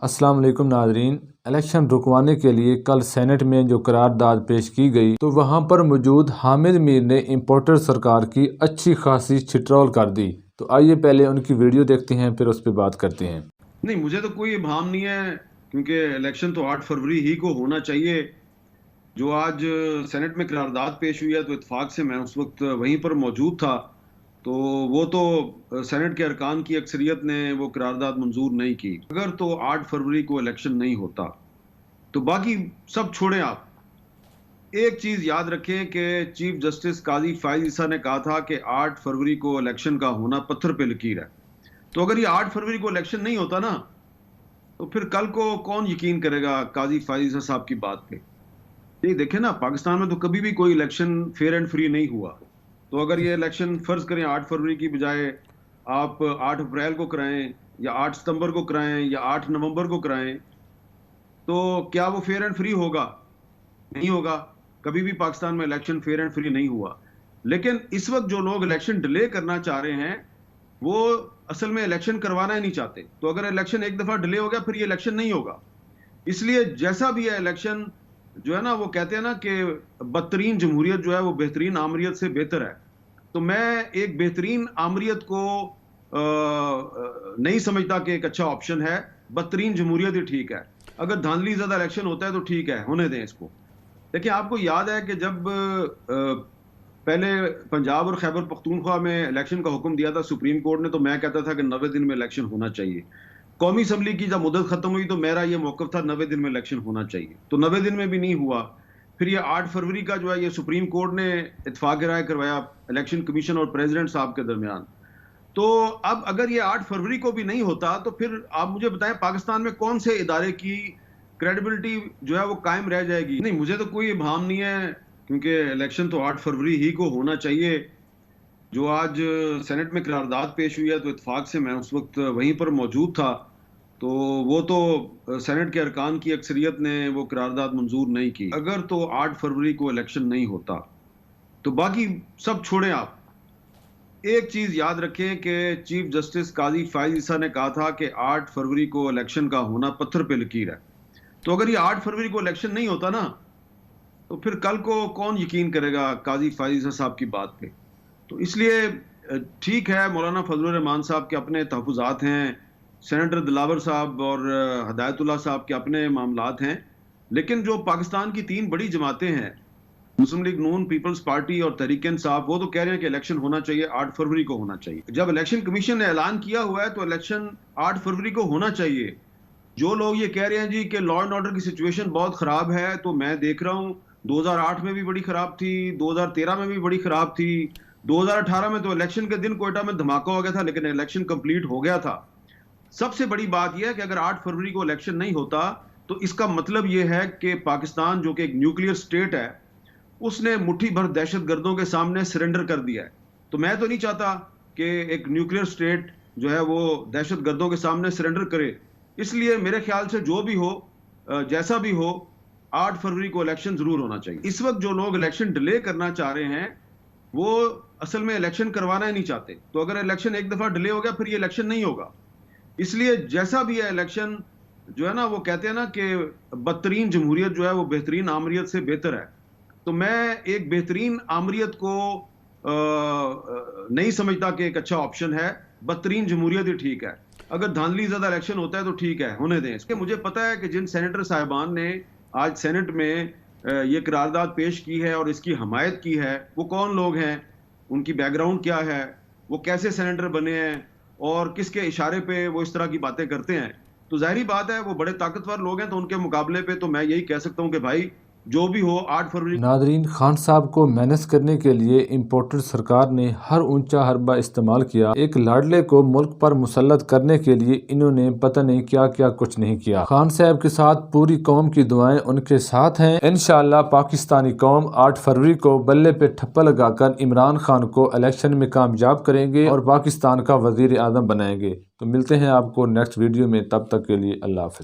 अस्सलाम वालेकुम नाज़रीन। इलेक्शन रुकवाने के लिए कल सेनेट में जो करारदाद पेश की गई तो वहां पर मौजूद हामिद मीर ने इंपोर्टर सरकार की अच्छी खासी छिट्रौल कर दी। तो आइए पहले उनकी वीडियो देखते हैं, फिर उस पर बात करते हैं। नहीं, मुझे तो कोई इब्हाम नहीं है क्योंकि इलेक्शन तो 8 फरवरी ही को होना चाहिए। जो आज सेनेट में करारदाद पेश हुई है तो इत्तेफाक से मैं उस वक्त वहीं पर मौजूद था, तो वो तो सेनेट के अरकान की अक्सरियत ने वो करारदाद मंजूर नहीं की। अगर तो 8 फरवरी को इलेक्शन नहीं होता तो बाकी सब छोड़ें आप, एक चीज याद रखें कि चीफ जस्टिस काजी फाइज ईसा ने कहा था कि 8 फरवरी को इलेक्शन का होना पत्थर पे लकीर है। तो अगर ये 8 फरवरी को इलेक्शन नहीं होता ना, तो फिर कल को कौन यकीन करेगा काजी फाइज ईसा साहब की बात पे। ये देखें ना, पाकिस्तान में तो कभी भी कोई इलेक्शन फेयर एंड फ्री नहीं हुआ। तो अगर ये इलेक्शन फर्ज करें 8 फरवरी की बजाय आप 8 अप्रैल को कराएं या 8 सितंबर को कराएं या 8 नवंबर को कराएं, तो क्या वो फेयर एंड फ्री होगा? नहीं होगा। कभी भी पाकिस्तान में इलेक्शन फेयर एंड फ्री नहीं हुआ। लेकिन इस वक्त जो लोग इलेक्शन डिले करना चाह रहे हैं वो असल में इलेक्शन करवाना ही नहीं चाहते। तो अगर इलेक्शन एक दफा डिले हो गया फिर ये इलेक्शन नहीं होगा। इसलिए जैसा भी है इलेक्शन, जो है ना, वो कहते हैं ना कि बदतरीन जमहूरियत जो है वो बेहतरीन आमरीत से बेहतर है। तो मैं एक बेहतरीन आमरीत को नहीं समझता कि एक अच्छा ऑप्शन है। बदतरीन जमहूरियत ही ठीक है। अगर धांधली ज़्यादा इलेक्शन होता है तो ठीक है, होने दें इसको। देखिए, आपको याद है कि जब पहले पंजाब और खैबर पख्तूनख्वा में इलेक्शन का हुक्म दिया था सुप्रीम कोर्ट ने, तो मैं कहता था कि 90 दिन में इलेक्शन होना चाहिए। कौमी असम्बली की जब मुद्दत खत्म हुई तो मेरा ये मौक़िफ़ था 90 दिन में इलेक्शन होना चाहिए। तो 90 दिन में भी नहीं हुआ। फिर ये 8 फरवरी का जो है ये सुप्रीम कोर्ट ने इत्तफाक राय करवाया इलेक्शन कमीशन और प्रेसिडेंट साहब के दरमियान। तो अब अगर ये 8 फरवरी को भी नहीं होता तो फिर आप मुझे बताएं पाकिस्तान में कौन से इदारे की क्रेडिबिलिटी जो है वो कायम रह जाएगी? नहीं, मुझे तो कोई इब्हाम नहीं है क्योंकि इलेक्शन तो 8 फरवरी ही को होना चाहिए। जो आज सेनेट में करारदाद पेश हुई है तो इत्तेफाक से मैं उस वक्त वहीं पर मौजूद था, तो वो तो सेनेट के अरकान की अक्सरियत ने वो करारदाद मंजूर नहीं की। अगर तो 8 फरवरी को इलेक्शन नहीं होता तो बाकी सब छोड़ें आप, एक चीज याद रखें कि चीफ जस्टिस काजी फाइज ईसा ने कहा था कि 8 फरवरी को इलेक्शन का होना पत्थर पे लकीर है। तो अगर ये 8 फरवरी को इलेक्शन नहीं होता ना, तो फिर कल को कौन यकीन करेगा काजी फाइज ईसा साहब की बात पे। तो इसलिए ठीक है, मौलाना फजलुर रहमान साहब के अपने तहफ़्फ़ुज़ात हैं, सेनेटर दिलावर साहब और हदायतुल्लाह साहब के अपने मामलात हैं। लेकिन जो पाकिस्तान की 3 बड़ी जमातें हैं, मुस्लिम लीग नून, पीपल्स पार्टी और तहरीक इंसाफ, वो तो कह रहे हैं कि इलेक्शन होना चाहिए, 8 फरवरी को होना चाहिए। जब इलेक्शन कमीशन ने ऐलान किया हुआ है तो इलेक्शन 8 फरवरी को होना चाहिए। जो लोग ये कह रहे हैं जी कि लॉ एंड ऑर्डर की सिचुएशन बहुत ख़राब है, तो मैं देख रहा हूँ 2008 में भी बड़ी ख़राब थी, 2013 में भी बड़ी ख़राब थी, 2018 में तो इलेक्शन के दिन कोयटा में धमाका हो गया था, लेकिन इलेक्शन कंप्लीट हो गया था। सबसे बड़ी बात यह है कि अगर 8 फरवरी को इलेक्शन नहीं होता तो इसका मतलब यह है कि पाकिस्तान जो कि एक न्यूक्लियर स्टेट है, उसने मुट्ठी भर दहशतगर्दों के सामने सरेंडर कर दिया है। तो मैं तो नहीं चाहता कि एक न्यूक्लियर स्टेट जो है वो दहशतगर्दों के सामने सरेंडर करे। इसलिए मेरे ख्याल से जो भी हो, जैसा भी हो, 8 फरवरी को इलेक्शन जरूर होना चाहिए। इस वक्त जो लोग इलेक्शन डिले करना चाह रहे हैं वो असल में इलेक्शन करवाना ही नहीं चाहते। तो अगर इलेक्शन एक दफा डिले हो गया फिर ये इलेक्शन नहीं होगा। इसलिए जैसा भी है इलेक्शन, जो है ना, वो कहते हैं ना कि बदतरीन जमहूरियत जो है वो बेहतरीन आमरीत से बेहतर है। तो मैं एक बेहतरीन आमरीत को नहीं समझता कि एक अच्छा ऑप्शन है। बदतरीन जमहूरियत ही ठीक है। अगर धांधली ज्यादा इलेक्शन होता है तो ठीक है, होने दें इसके। मुझे पता है कि जिन सेनेटर साहिबान ने आज सेनेट में ये करारदाद पेश की है और इसकी हमायत की है, वो कौन लोग हैं, उनकी बैकग्राउंड क्या है, वो कैसे सेनेटर बने हैं और किसके इशारे पे वो इस तरह की बातें करते हैं। तो जाहिर बात है वो बड़े ताकतवर लोग हैं, तो उनके मुकाबले पे तो मैं यही कह सकता हूं कि भाई जो भी हो 8 फरवरी। नादरीन, खान साहब को मैनेज करने के लिए इंपोर्टेड सरकार ने हर ऊंचा हरबा इस्तेमाल किया। एक लाडले को मुल्क पर मुसल्लत करने के लिए इन्होंने पता नहीं क्या क्या कुछ नहीं किया। खान साहब के साथ पूरी कौम की दुआएं उनके साथ हैं। इंशाअल्लाह पाकिस्तानी कौम 8 फरवरी को बल्ले पे ठप्पा लगाकर इमरान खान को इलेक्शन में कामयाब करेंगे और पाकिस्तान का वजीर आजम बनाएंगे। तो मिलते हैं आपको नेक्स्ट वीडियो में, तब तक के लिए अल्लाह हाफ़िज़।